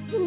पल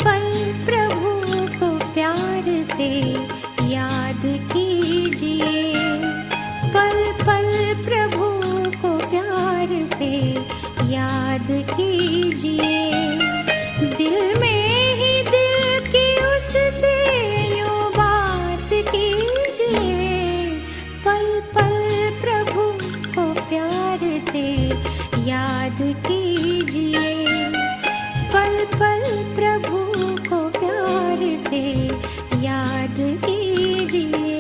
पल प्रभु को प्यार से याद कीजिए। पल पल प्रभु को प्यार से याद कीजिए। दिल में ही दिल की उससे यूं बात कीजिए। पल पल प्रभु को प्यार से याद कीजिए। पल पल प्रभु को प्यार से याद कीजिए।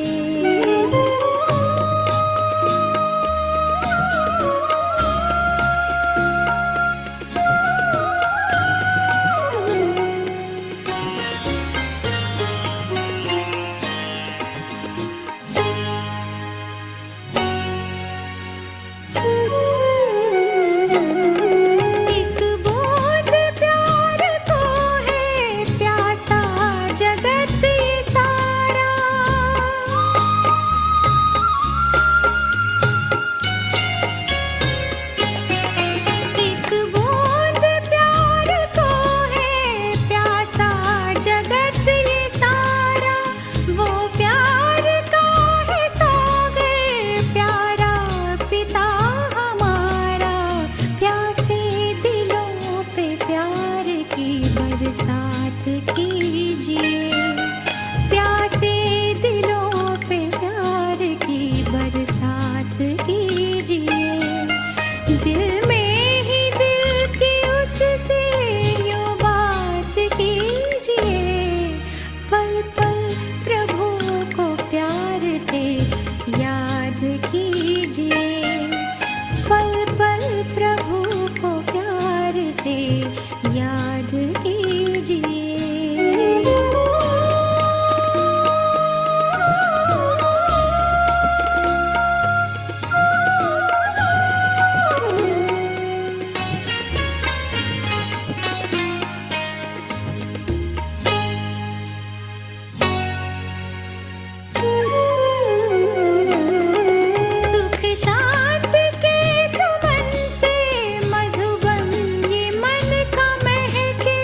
एक बूंद प्यार को है प्यासा जगत ये सारा। एक बूंद प्यार को है प्यासा जगत ये सारा। वो प्यार का है सागर प्यारा पिता हमारा। प्यासे दिलों पे प्यार की बरसात कीजिए। प्यासे दिलों पे प्यार की बरसात कीजिए। दिल में ही दिल की उससे यूं बात कीजिए। पल पल प्रभु को प्यार से याद कीजिए। पल पल प्रभु को प्यार से याद कीजिए। सुख शांति के सुमन से मधुबन ये मन का महके।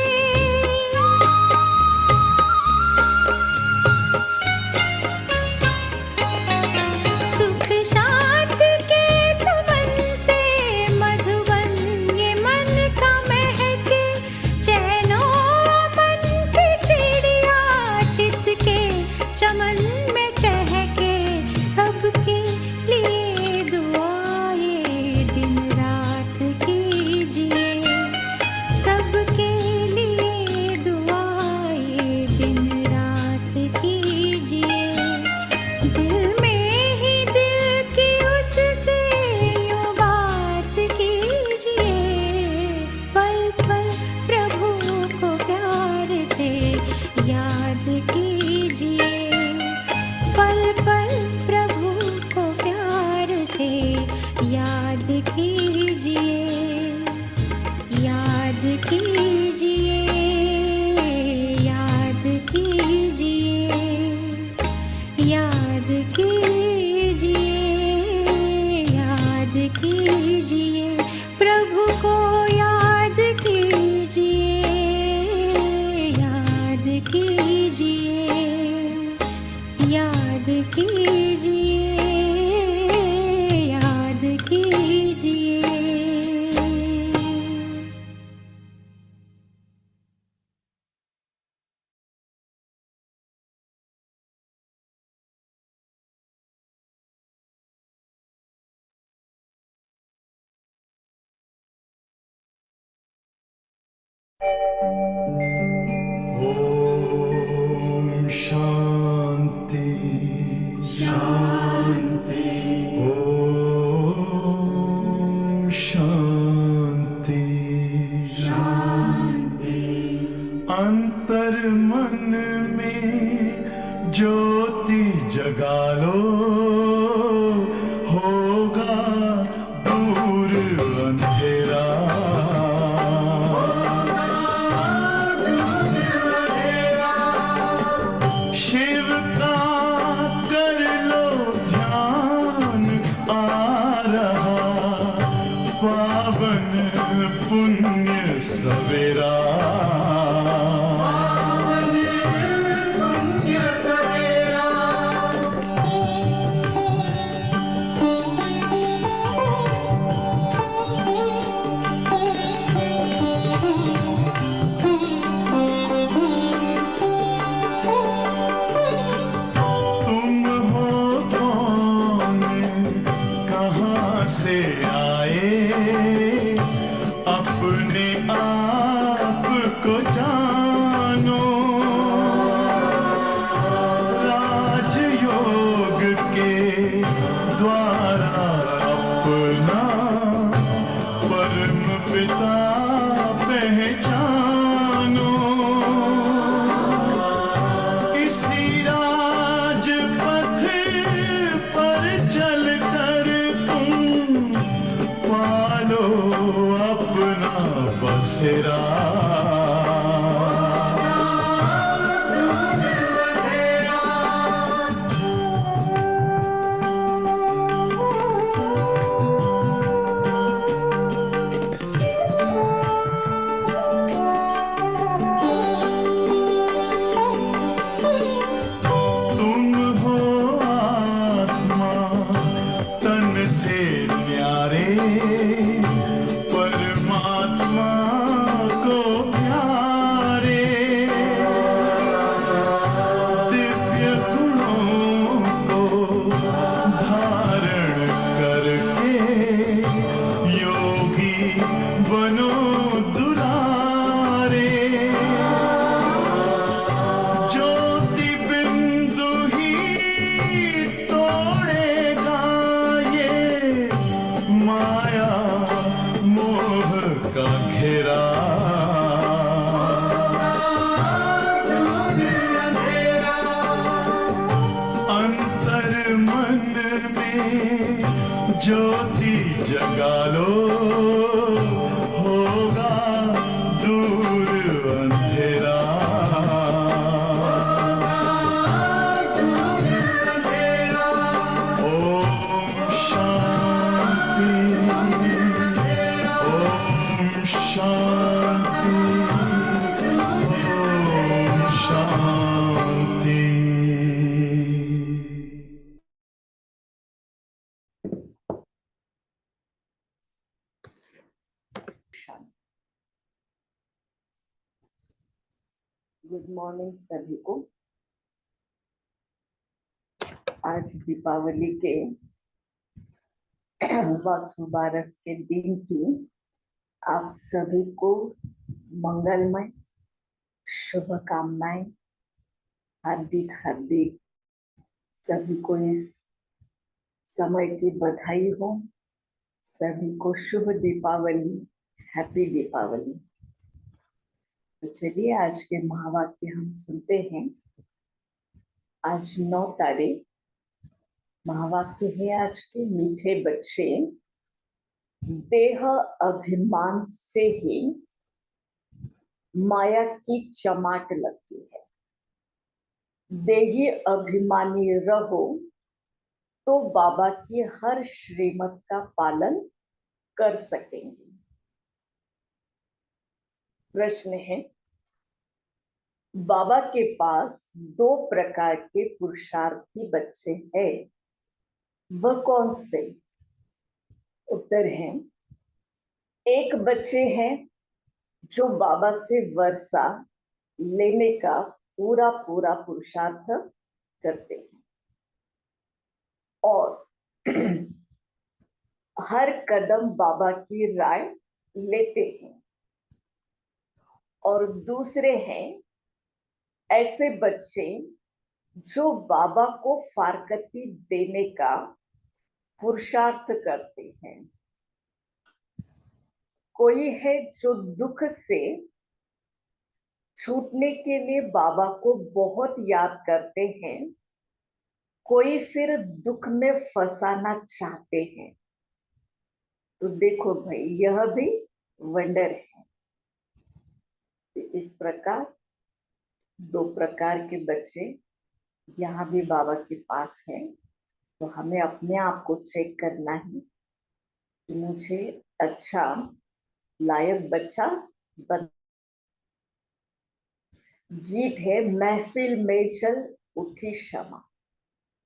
सुख शांति के सुमन से मधुबन ये मन का महके। चैनो मन की चिड़िया चित के चमन में चहके। सबके लिए दुआएं दिन रात कीजिए। सबके लिए दुआएं दिन रात कीजिए। दिल में ही दिल की उससे यूं बात कीजिए। पल पल प्रभु को प्यार से याद कीजिए। पल पल प्रभु को प्यार से याद कीजिए। याद कीजिए। याद कीजिए। याद कीजिए। याद कीजिए। प्रभु को याद कीजिए। याद कीजिए। याद कीजिए। याद कीजिए। ओम शांति शांति। ओम शांति शांति। अंतर मन में ज्योति जगा लो, होगा दूर अंधेरा। शिव का कर लो ध्यान, आ रहा पावन पुण्य सवेरा। तुम हो कौन, कहाँ से आए, अपने आप को जानो। राजयोग के द्वारा अपना परम पिता पहचानो। इसी राजपथ पर चलकर तुम पालो अपना बसेरा। तुम हो आत्मा तन से न्यारे, परमात्मा को प्यारे। दिव्य गुणों को धारण करके योगी बनो दुलारे। ज्योति बिंदु ही तोड़ेगा ये माया मोह का घेरा। अंतर मन में ज्योति जगा लो, होगा दूर अंधेरा। ओम शांति। ओम शांति। ओम शांति। गुड मॉर्निंग सभी को। आज दीपावली के वसुबारस के दिन की आप सभी को मंगलमय शुभकामनाएं। हार्दिक हार्दिक सभी को इस समय की बधाई हो। सभी को शुभ दीपावली, हैप्पी दीपावली। तो चलिए आज के महावाक्य हम सुनते हैं। आज 9 तारीख। महावाक्य है आज के, मीठे बच्चे देह अभिमान से ही माया की चमाट लगती है। देही अभिमानी रहो तो बाबा की हर श्रीमत का पालन कर सकेंगे। प्रश्न है, बाबा के पास 2 प्रकार के पुरुषार्थी बच्चे हैं, वह कौन से? उत्तर है, एक बच्चे हैं जो बाबा से वर्षा लेने का पूरा पूरा पुरुषार्थ करते हैं और हर कदम बाबा की राय लेते हैं। और दूसरे हैं ऐसे बच्चे जो बाबा को फारकती देने का पुरुषार्थ करते हैं। कोई है जो दुख से छूटने के लिए बाबा को बहुत याद करते हैं, कोई फिर दुख में फंसाना चाहते हैं। तो देखो भाई, यह भी वंडर है। इस प्रकार दो प्रकार के बच्चे यहाँ भी बाबा के पास हैं। तो हमें अपने आप को चेक करना है कि मुझे अच्छा लायक बच्चा बन। गीत है महफिल में चल उठी क्षमा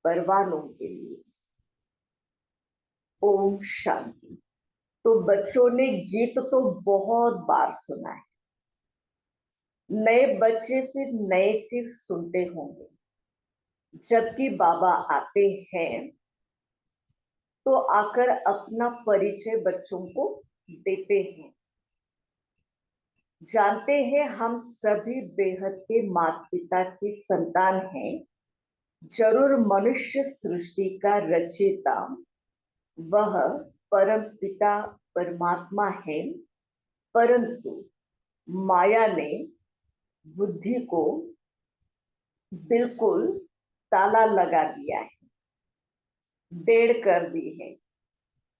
परवानों के लिए। ओम शांति। तो बच्चों ने गीत तो बहुत बार सुना है, नए बच्चे फिर नए सिर सुनते होंगे। जबकि बाबा आते हैं तो आकर अपना परिचय बच्चों को देते हैं। जानते हैं हम सभी बेहद के माता पिता की संतान हैं। जरूर मनुष्य सृष्टि का रचयिता वह परम पिता परमात्मा है, परंतु माया ने बुद्धि को बिल्कुल ताला लगा दिया है, डेढ़ कर दी है।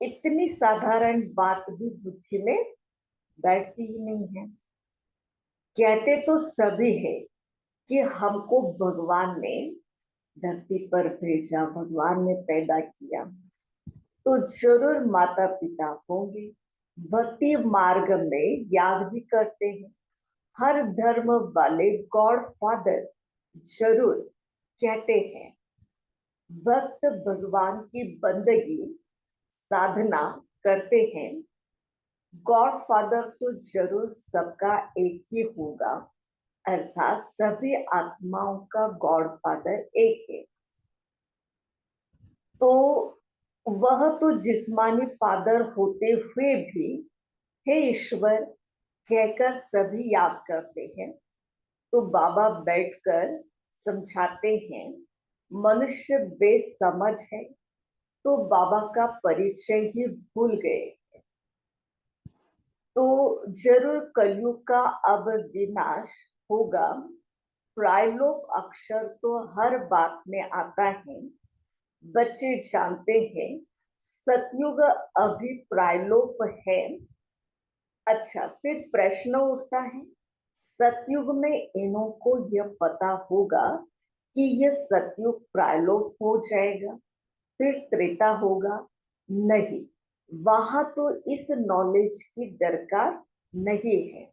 इतनी साधारण बात भी बुद्धि में बैठती ही नहीं है। कहते तो सभी है कि हमको भगवान ने धरती पर भेजा, भगवान ने पैदा किया, तो जरूर माता पिता होंगे। भक्ति मार्ग में याद भी करते हैं। हर धर्म वाले गॉड फादर जरूर कहते हैं। भक्त भगवान की बंदगी साधना करते हैं। गॉड फादर तो जरूर सबका एक ही होगा, अर्थात सभी आत्माओं का गॉड फादर एक है। तो वह तो जिस्मानी फादर होते हुए भी हे ईश्वर कहकर सभी याद करते हैं। तो बाबा बैठकर समझाते हैं। मनुष्य बेसमझ है तो बाबा का परिचय ही भूल गए। तो जरूर कलयुग का अब विनाश होगा। प्रायलोक अक्षर तो हर बात में आता है, बच्चे जानते हैं। सतयुग अभी प्रायलोक है। अच्छा, फिर प्रश्न उठता है, सतयुग में इन्हों को यह पता होगा कि यह सतयुग प्रायलोक हो जाएगा, फिर त्रेता होगा? नहीं, वहां तो इस नॉलेज की दरकार नहीं है।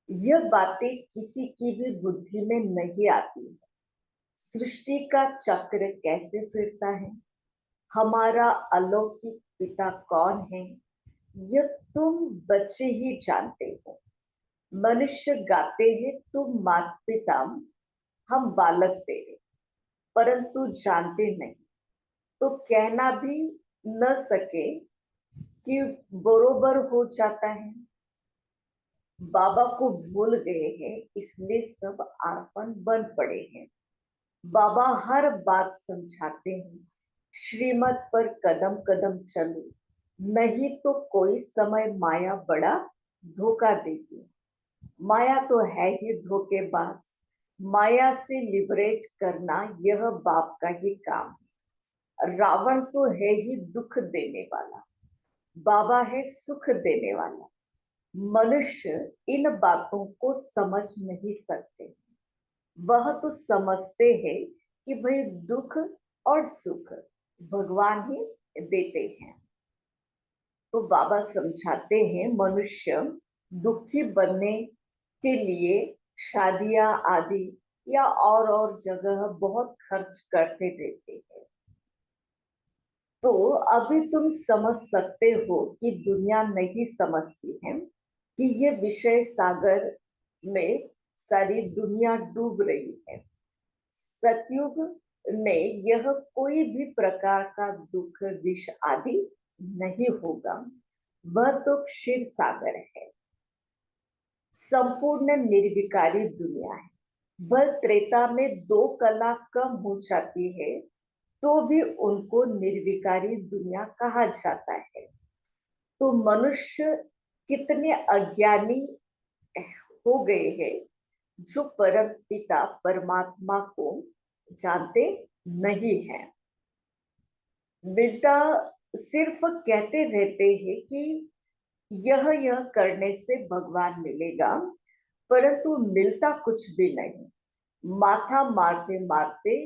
यह बातें किसी की भी बुद्धि में नहीं आती है। सृष्टि का चक्र कैसे फिरता है, हमारा अलौकिक पिता कौन है, यह तुम बच्चे ही जानते हो। मनुष्य गाते हैं तुम माता पिता, हम बालक तेरे, परंतु जानते नहीं। तो कहना भी न सके कि बरोबर हो जाता है। बाबा को भूल गए हैं, इसलिए सब अर्पण बन पड़े हैं। बाबा हर बात समझाते हैं, श्रीमत पर कदम कदम चलो, नहीं तो कोई समय माया बड़ा धोखा देगी। माया तो है ही धोखेबाज। माया से लिबरेट करना यह बाप का ही काम है। रावण तो है ही दुख देने वाला, बाबा है सुख देने वाला। मनुष्य इन बातों को समझ नहीं सकते। वह तो समझते हैं कि भाई दुख और सुख भगवान ही देते हैं। तो बाबा समझाते हैं, मनुष्य दुखी बनने के लिए शादियां आदि या और जगह बहुत खर्च करते रहते हैं। तो अभी तुम समझ सकते हो कि दुनिया नहीं समझती है कि ये विषय सागर में सारी दुनिया डूब रही है। सतयुग में यह कोई भी प्रकार का दुख विष आदि नहीं होगा। वह तो क्षीर सागर है। संपूर्ण निर्विकारी दुनिया है। वह त्रेता में दो कला कम हो जाती है तो भी उनको निर्विकारी दुनिया कहा जाता है। तो मनुष्य कितने अज्ञानी हो गए हैं जो परम पिता परमात्मा को जानते नहीं हैं। मिलता सिर्फ कहते रहते हैं कि यह करने से भगवान मिलेगा, परंतु मिलता कुछ भी नहीं। माथा मारते मारते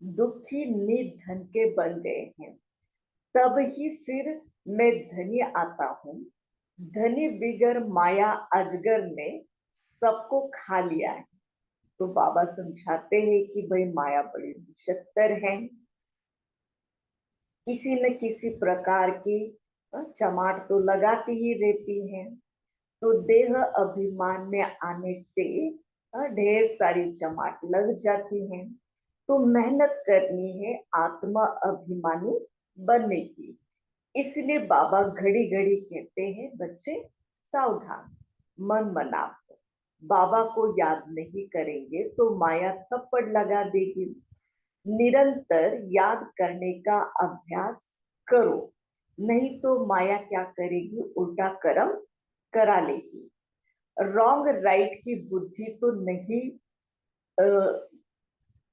दुखी निर्धन के बन गए हैं। तब ही फिर मैं धनी आता हूँ। धनी बिगर माया अजगर ने सबको खा लिया है। तो बाबा समझाते हैं कि भाई माया बड़ी विषत्तर है, किसी न किसी प्रकार की चमाट तो लगाती ही रहती है। तो देह अभिमान में आने से ढेर सारी चमाट लग जाती है। तो मेहनत करनी है आत्मा अभिमानी बनने की। इसलिए बाबा घड़ी घड़ी कहते हैं बच्चे सावधान, मन मनाओ। बाबा को याद नहीं करेंगे तो माया थप्पड़ लगा देगी। निरंतर याद करने का अभ्यास करो, नहीं तो माया क्या करेगी, उल्टा कर्म करा लेगी। रॉन्ग राइट की बुद्धि तो नहीं,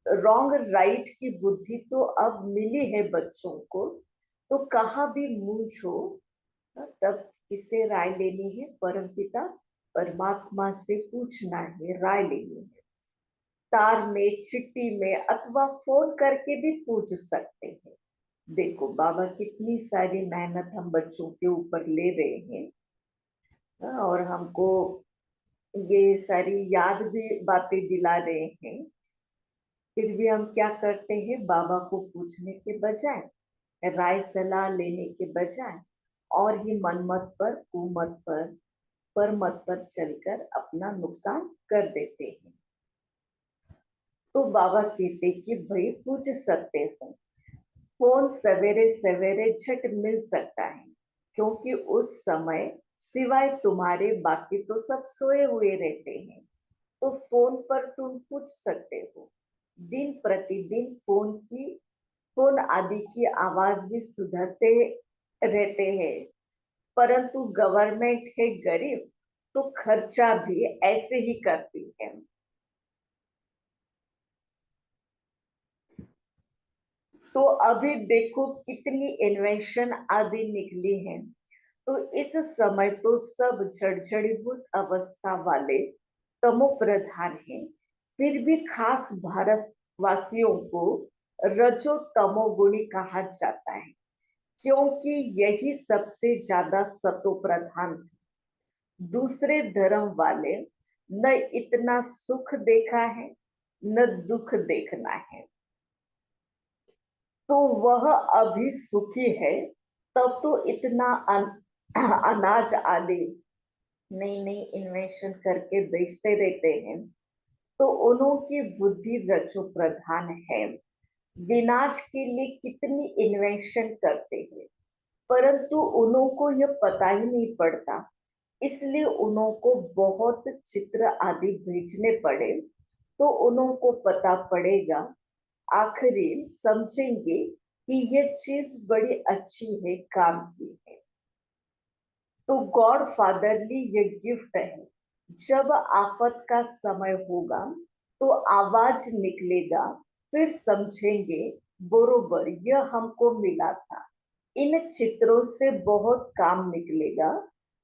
रॉन्ग राइट की बुद्धि तो अब मिली है बच्चों को। तो कहाँ भी मुंह छो तब किससे राय लेनी है, परमपिता परमात्मा से पूछना है, राय लेनी है। तार में, चिट्ठी में अथवा फोन करके भी पूछ सकते हैं। देखो बाबा कितनी सारी मेहनत हम बच्चों के ऊपर ले रहे हैं, और हमको ये सारी याद भी बातें दिला रहे हैं। फिर भी हम क्या करते हैं, बाबा को पूछने के बजाय, राय सलाह लेने के बजाय और ही मनमत पर, कुमत पर मत पर चलकर अपना नुकसान कर देते हैं। तो बाबा कहते कि भाई पूछ सकते हो। फोन सवेरे सवेरे झट मिल सकता है, क्योंकि उस समय सिवाय तुम्हारे बाकी तो सब सोए हुए रहते हैं। तो फोन पर तुम पूछ सकते हो। दिन प्रतिदिन फोन आदि की आवाज भी सुधरते रहते हैं, परंतु गवर्नमेंट है गरीब तो खर्चा भी ऐसे ही करती है। तो अभी देखो कितनी इन्वेंशन आदि निकली है। तो इस समय तो सब जड़जड़ीभूत अवस्था वाले तमो प्रधान हैं। फिर भी खास भारतवासियों को रजो तमोगुणी कहा जाता है, क्योंकि यही सबसे ज्यादा सतो प्रधान थे। दूसरे धर्म वाले न इतना सुख देखा है न दुख देखना है। तो वह अभी सुखी है, तब तो इतना अनाज आदि नई नई इन्वेंशन करके बेचते रहते हैं। तो उन्होंने बुद्धि रजो प्रधान है। विनाश के लिए कितनी इन्वेंशन करते हैं, परंतु उनको यह पता ही नहीं पड़ता। इसलिए उनको बहुत चित्र आदि भेजने पड़े, तो उनको पता पड़ेगा। आखिरी समझेंगे कि ये चीज बड़ी अच्छी है, काम की है। तो गॉड फादरली ये गिफ्ट है। जब आफत का समय होगा तो आवाज निकलेगा, फिर समझेंगे बरोबर यह हमको मिला था। इन चित्रों से बहुत काम निकलेगा।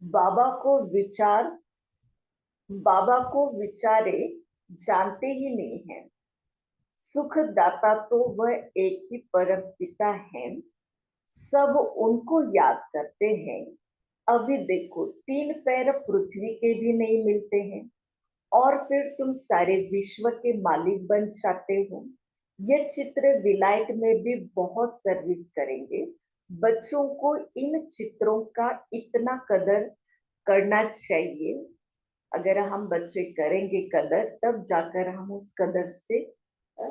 बाबा को विचार बाबा को विचारे जानते ही नहीं है। सुखदाता तो वह एक ही परम पिता है, सब उनको याद करते हैं। अभी देखो 3 पैर पृथ्वी के भी नहीं मिलते हैं, और फिर तुम सारे विश्व के मालिक बन जाते हो। ये चित्र विलायत में भी बहुत सर्विस करेंगे। बच्चों को इन चित्रों का इतना कदर करना चाहिए। अगर हम बच्चे करेंगे कदर, तब जाकर हम उस कदर से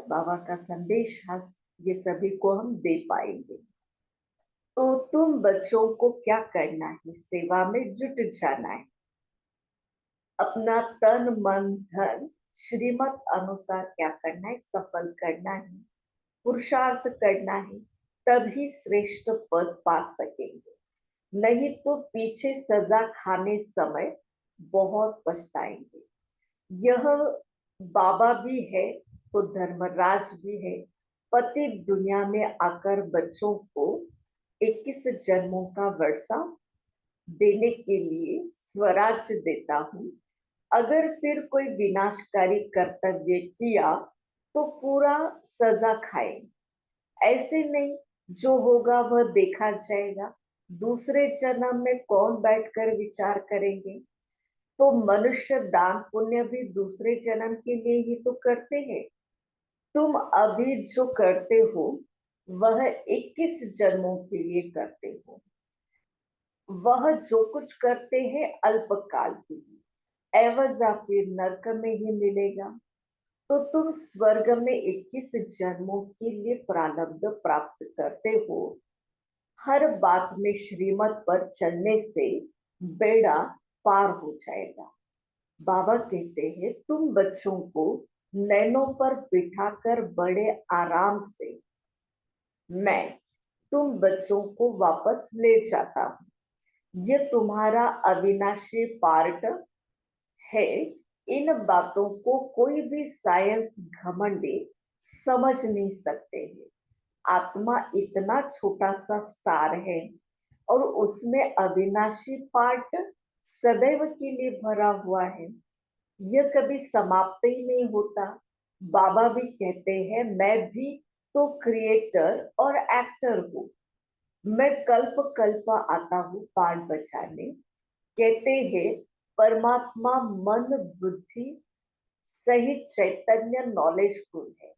बाबा का संदेश ये सभी को हम दे पाएंगे। तो तुम बच्चों को क्या करना है, सेवा में जुट जाना है। अपना तन मन धन श्रीमत अनुसार क्या करना है, सफल करना है, पुरुषार्थ करना है, तभी श्रेष्ठ पद पा सकेंगे। नहीं तो पीछे सजा खाने समय बहुत पछताएंगे। यह बाबा भी है तो धर्मराज भी है। पति दुनिया में आकर बच्चों को 21 जन्मों का वर्षा देने के लिए स्वराज्य देता हूँ। अगर फिर कोई विनाशकारी कर्तव्य किया तो पूरा सजा खाए। ऐसे नहीं, जो होगा वह देखा जाएगा। दूसरे जन्म में कौन बैठकर विचार करेंगे। तो मनुष्य दान पुण्य भी दूसरे जन्म के लिए ही तो करते हैं। तुम अभी जो करते हो वह 21 जन्मों के लिए करते हो। वह जो कुछ करते हैं अल्पकाल के लिए, एवजा फिर नरक में ही मिलेगा। तो तुम स्वर्ग में 21 जन्मों के लिए प्रारब्ध प्राप्त करते हो। हर बात में श्रीमत पर चलने से बेड़ा पार हो जाएगा। बाबा कहते हैं तुम बच्चों को नैनों पर बिठाकर बड़े आराम से मैं तुम बच्चों को वापस ले जाता हूँ। ये तुम्हारा अविनाशी पार्ट है। इन बातों को कोई भी साइंस घमंडी समझ नहीं सकते हैं। आत्मा इतना छोटा सा स्टार है और उसमें अविनाशी पार्ट सदैव के लिए भरा हुआ है। यह कभी समाप्त ही नहीं होता। बाबा भी कहते हैं मैं भी तो क्रिएटर और एक्टर हूँ। मैं कल्प कल्प आता हूँ पार्ट बचाने। कहते हैं परमात्मा मन बुद्धि सहित चैतन्य नॉलेजफुल है,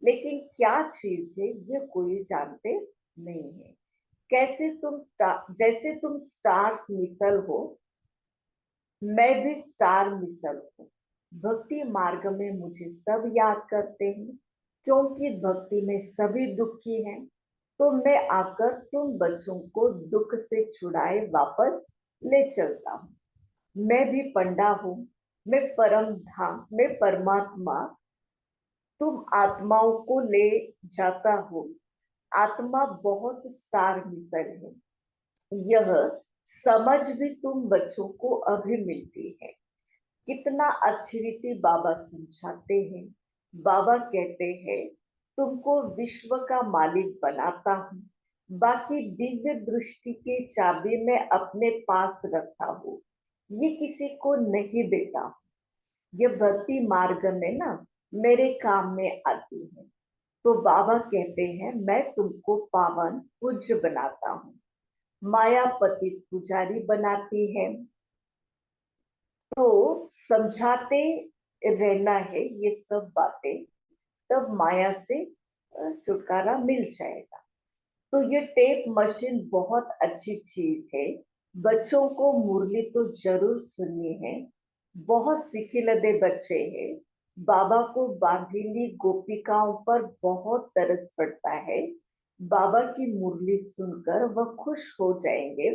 लेकिन क्या चीज है ये कोई जानते नहीं है। कैसे जैसे तुम स्टार्स मिसल हो, मैं भी स्टार मिसल हूँ। भक्ति मार्ग में मुझे सब याद करते हैं, क्योंकि भक्ति में सभी दुखी हैं। तो मैं आकर तुम बच्चों को दुख से छुड़ाए वापस ले चलता हूँ। मैं भी पंडा हूँ, मैं परम धाम, मैं परमात्मा तुम आत्माओं को ले जाता हो। आत्मा बहुत स्टार मिसल है। यह समझ भी तुम बच्चों को अभी मिलती है। कितना अच्छी रीति बाबा समझाते हैं। बाबा कहते हैं तुमको विश्व का मालिक बनाता हूँ, बाकी दिव्य दृष्टि के चाबी मैं अपने पास रखता हूँ, ये किसी को नहीं देता। ये भक्ति मार्ग में ना मेरे काम में आती है। तो बाबा कहते हैं मैं तुमको पावन पूज्य बनाता हूँ। माया पतित पुजारी बनाती है। तो समझाते रहना है ये सब बातें, तब माया से छुटकारा मिल जाएगा। तो ये टेप मशीन बहुत अच्छी चीज है। बच्चों को मुरली तो जरूर सुननी है। बहुत सिखिलदे बच्चे हैं। बाबा को बांधीली गोपिकाओं पर बहुत तरस पड़ता है। बाबा की मुरली सुनकर वह खुश हो जाएंगे।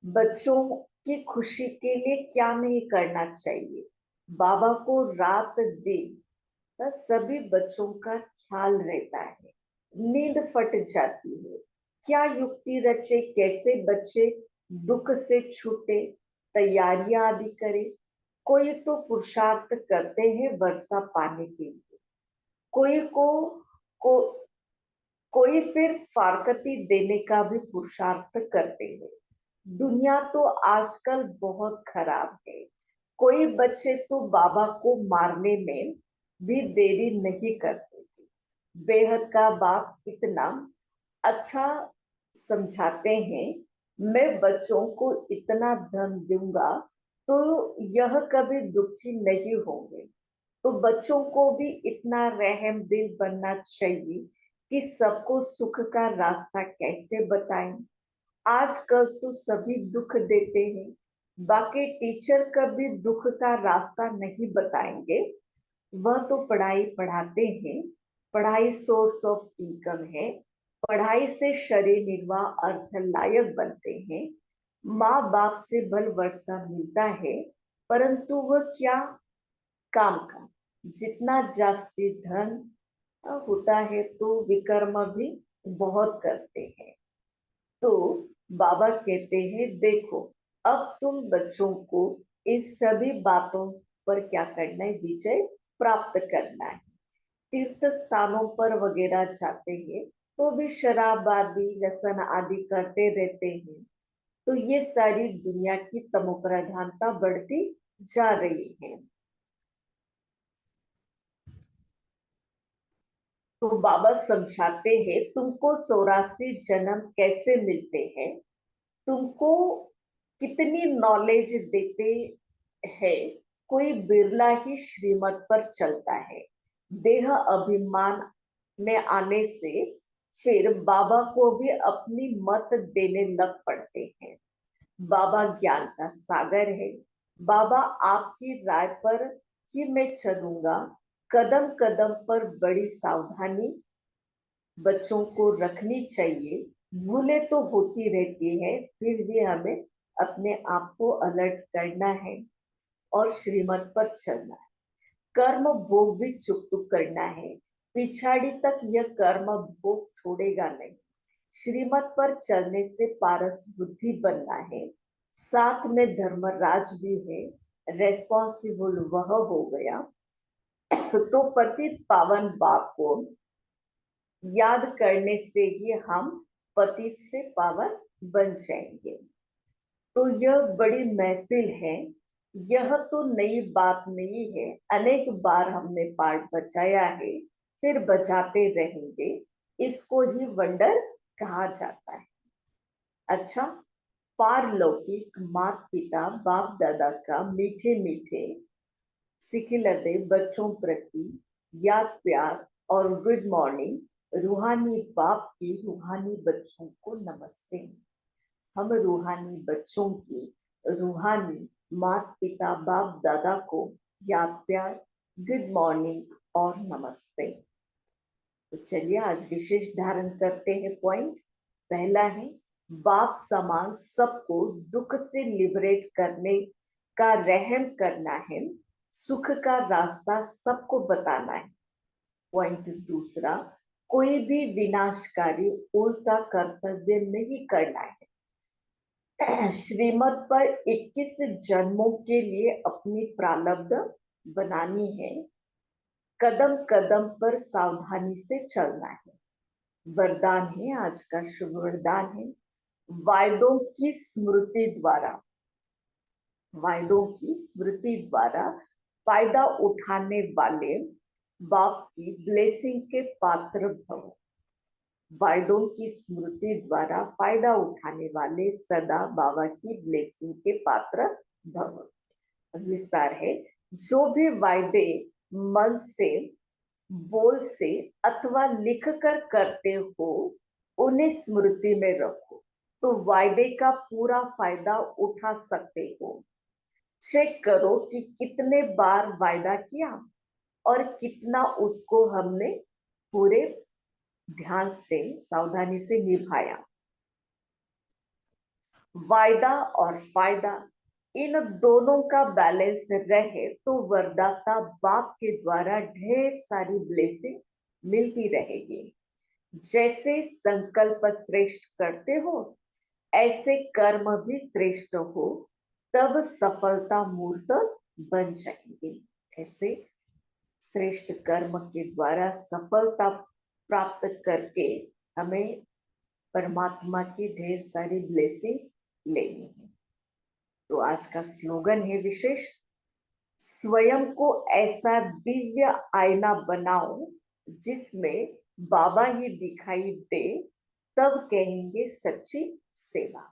बच्चों की खुशी के लिए क्या नहीं करना चाहिए। बाबा को रात दिन बस सभी बच्चों का ख्याल रहता है। नींद फट जाती है। क्या युक्ति रचे, कैसे बच्चे दुख से छूटे, तैयारियां आदि करे। कोई तो पुरुषार्थ करते हैं वर्षा पाने के लिए, को कोई फिर फारकती देने का भी पुरुषार्थ करते हैं। दुनिया तो आजकल बहुत खराब है। कोई बच्चे तो बाबा को मारने में भी देरी नहीं करते थे। बेहद का बाप कितना अच्छा समझाते हैं। मैं बच्चों को इतना धन दूंगा तो यह कभी दुखी नहीं होंगे। तो बच्चों को भी इतना रहम दिल बनना चाहिए कि सबको सुख का रास्ता कैसे बताएं। आजकल तो सभी दुख देते हैं। बाकी टीचर कभी दुख का रास्ता नहीं बताएंगे। वह तो पढ़ाई पढ़ाते हैं। पढ़ाई सोर्स ऑफ इनकम है। पढ़ाई से शरीर निर्वाह अर्थ लायक बनते हैं। माँ बाप से बल वर्षा मिलता है। परंतु वह क्या काम का, जितना जास्ती धन होता है तो विकर्म भी बहुत करते हैं। तो बाबा कहते हैं देखो, अब तुम बच्चों को इस सभी बातों पर क्या करना है, विजय प्राप्त करना है। तीर्थ स्थानों पर वगैरह जाते हैं तो भी शराब आदि व्यसन आदि करते रहते हैं। तो ये सारी दुनिया की तमोप्रधानता बढ़ती जा रही है। तो बाबा समझाते हैं तुमको 84 जन्म कैसे मिलते हैं, तुमको कितनी नॉलेज देते हैं। कोई बिरला ही श्रीमत पर चलता है। देह अभिमान में आने से फिर बाबा को भी अपनी मत देने लग पड़ते हैं। बाबा ज्ञान का सागर है। बाबा आपकी राय पर ही मैं चलूंगा। कदम कदम पर बड़ी सावधानी बच्चों को रखनी चाहिए। भूलें तो होती रहती है, फिर भी हमें अपने आप को अलर्ट करना है और श्रीमत पर चलना है। कर्म भोग भी चुप करना है। पिछाड़ी तक यह कर्म भोग छोड़ेगा नहीं। श्रीमत पर चलने से पारस बुद्धि बनना है। साथ में धर्मराज भी है, रेस्पॉन्सिबल वह हो गया। तो पतित पावन बाप को याद करने से ही हम पतित से पावन बन जाएंगे। तो यह बड़ी महफिल है। यह तो नई बात नहीं है, अनेक बार हमने पाठ बजाया है, फिर बजाते रहेंगे। इसको ही वंडर कहा जाता है। अच्छा, पारलौकिक माता पिता बाप दादा का मीठे मीठे सिखिलते बच्चों प्रति याद प्यार और गुड मॉर्निंग। रूहानी बाप की रूहानी बच्चों को नमस्ते। हम रूहानी बच्चों की रूहानी माता पिता बाप दादा को याद प्यार, गुड मॉर्निंग और नमस्ते। तो चलिए आज विशेष धारण करते हैं पॉइंट। पहला है, बाप समान सबको दुख से लिबरेट करने का रहम करना है। सुख का रास्ता सबको बताना है। पॉइंट दूसरा, कोई भी विनाशकारी उल्टा कर्तव्य नहीं करना है। श्रीमत पर 21 जन्मों के लिए अपनी प्रारब्ध बनानी है। कदम कदम पर सावधानी से चलना है। वरदान है, आज का शुभ वरदान है, वायदों की स्मृति द्वारा, वायदों की स्मृति द्वारा फायदा उठाने वाले बाप की ब्लेसिंग के पात्र भव। वायदों की स्मृति द्वारा फायदा उठाने वाले सदा बाबा की ब्लेसिंग के पात्र भव। विस्तार है, जो भी वायदे मन से, बोल से अथवा लिख कर करते हो, उन्हें स्मृति में रखो तो वायदे का पूरा फायदा उठा सकते हो। चेक करो कि कितने बार वायदा किया और कितना उसको हमने पूरे ध्यान से सावधानी से निभाया। वायदा और फायदा इन दोनों का बैलेंस रहे तो वरदाता बाप के द्वारा ढेर सारी ब्लेसिंग मिलती रहेगी। जैसे संकल्प श्रेष्ठ करते हो, ऐसे कर्म भी श्रेष्ठ हो, तब सफलता मूर्त बन जाएंगे। ऐसे श्रेष्ठ कर्म के द्वारा सफलता प्राप्त करके हमें परमात्मा की ढेर सारी ब्लेसिंग्स लेनी है। तो आज का स्लोगन है विशेष, स्वयं को ऐसा दिव्य आईना बनाओ जिसमें बाबा ही दिखाई दे, तब कहेंगे सच्ची सेवा।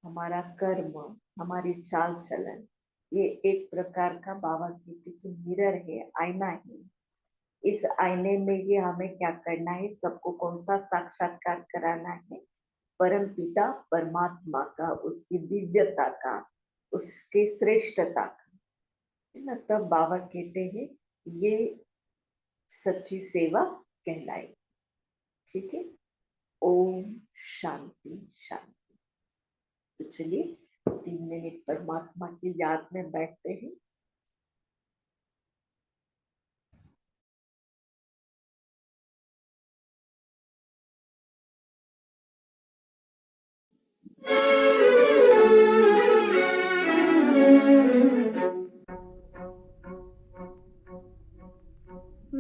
हमारा कर्म, हमारी चाल चलन, ये एक प्रकार का बाबा कहते कि मिरर है, आईना है। इस आईने में ये हमें क्या करना है, सबको कौन सा साक्षात्कार कराना है, परम पिता परमात्मा का, उसकी दिव्यता का, उसके श्रेष्ठता का, है ना। तब बाबा कहते हैं ये सच्ची सेवा कहलाए। ठीक है, ओम शांति शांति। तो चलिए 2-3 मिनट परमात्मा की याद में बैठते हैं।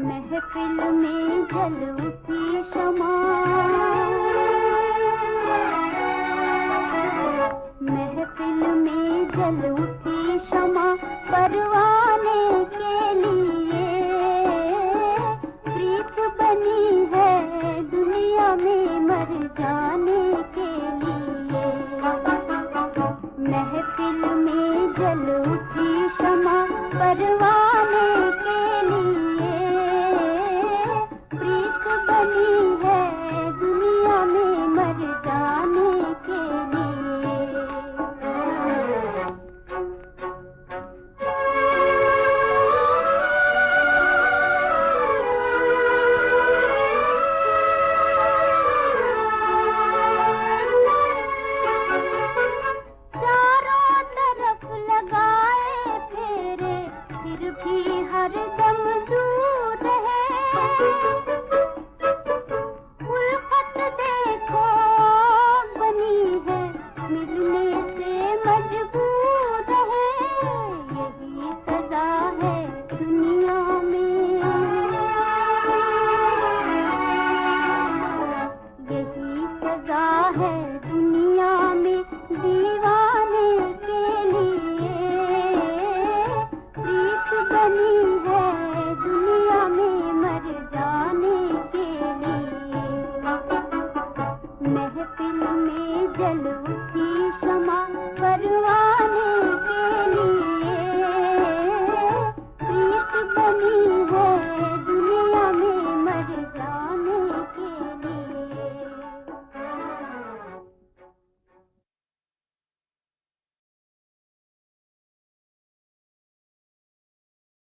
महफिल में जल उठी शमा, महफिल में जल उठी शमा, परवाने के लिए प्रीत बनी है दुनिया में मर जाने के लिए। महफिल में जल उठी शमा, परवाने के लिए प्रीत बनी है दुनिया में मर जाने के लिए। चारों तरफ लगाए फेरे, फिर भी हर दम दूर है। उल्फत देखो बनी है, मिलने से मजबूर है। यही सजा है दुनिया में, यही सजा है दुनिया में दीवाने के लिए। प्रीत बनी है दुनिया में मर जाने के लिए। महफिल में जल उठी शमा, परवाने